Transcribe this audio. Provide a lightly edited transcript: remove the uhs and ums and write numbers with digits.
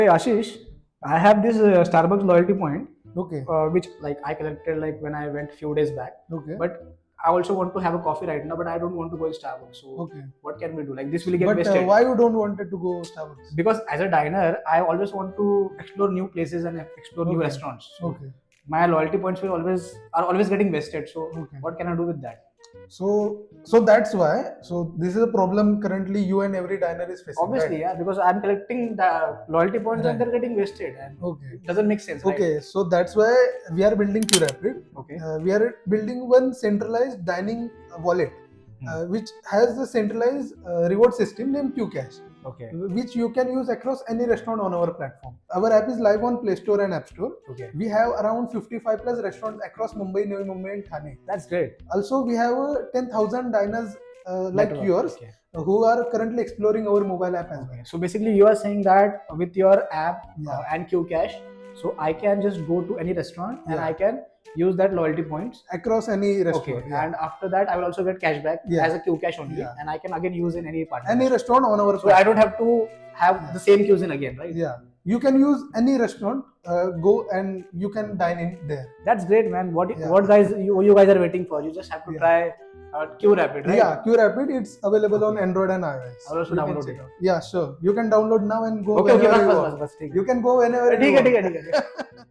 Hey Ashish, I have this Starbucks loyalty point, Okay. which like I collected like when I went few days back. Okay. But I also want to have a coffee right now, but I don't want to go to Starbucks. So Okay. what can we do? Like this will get But wasted. why you don't wanted to go Starbucks? Because as a diner, I always want to explore new places and explore new Okay. restaurants. So Okay. my loyalty points will always are always getting wasted. So Okay. what can I do with that? So that's why. So this is a problem currently you and every diner is facing. Obviously, right? yeah, because I'm collecting the loyalty points and Right. they're getting wasted, and Okay. it doesn't make sense. Right? Okay. So that's why we are building QRapid. Okay. We are building one centralized dining wallet, which has a centralized reward system named QCash. Okay. Which you can use across any restaurant on our platform. Our app is live on Play Store and App Store. Okay. We have around 55 plus restaurants across Mumbai, Navi Mumbai and Thane. That's great. Also, we have 10,000 diners like Network, yours okay. who are currently exploring our mobile app as well. Okay. So basically, you are saying that with your app Yeah. and QCash, so I can just go to any restaurant and Yeah. I can use that loyalty points. Across any Okay. restaurant. Yeah. And after that, I will also get cashback Yeah. as a QCash only, Yeah. and I can again use in any partner. Any restaurant on our So I platform. don't have to have the same cuisine again, right? Yeah. You can use any restaurant, go and you can dine in there. That's great, man. What Yeah. what guys you guys are waiting for? You just have to Yeah. try QRapid, right? Yeah, QRapid, it's available on Okay. Android and iOS. I will also You can download check it. out. Yeah, sure. You can download now and go Okay, okay, whenever बस you बस want. बस बस ठीक है. You can go whenever ठीक you है want. ठीक है ठीक है.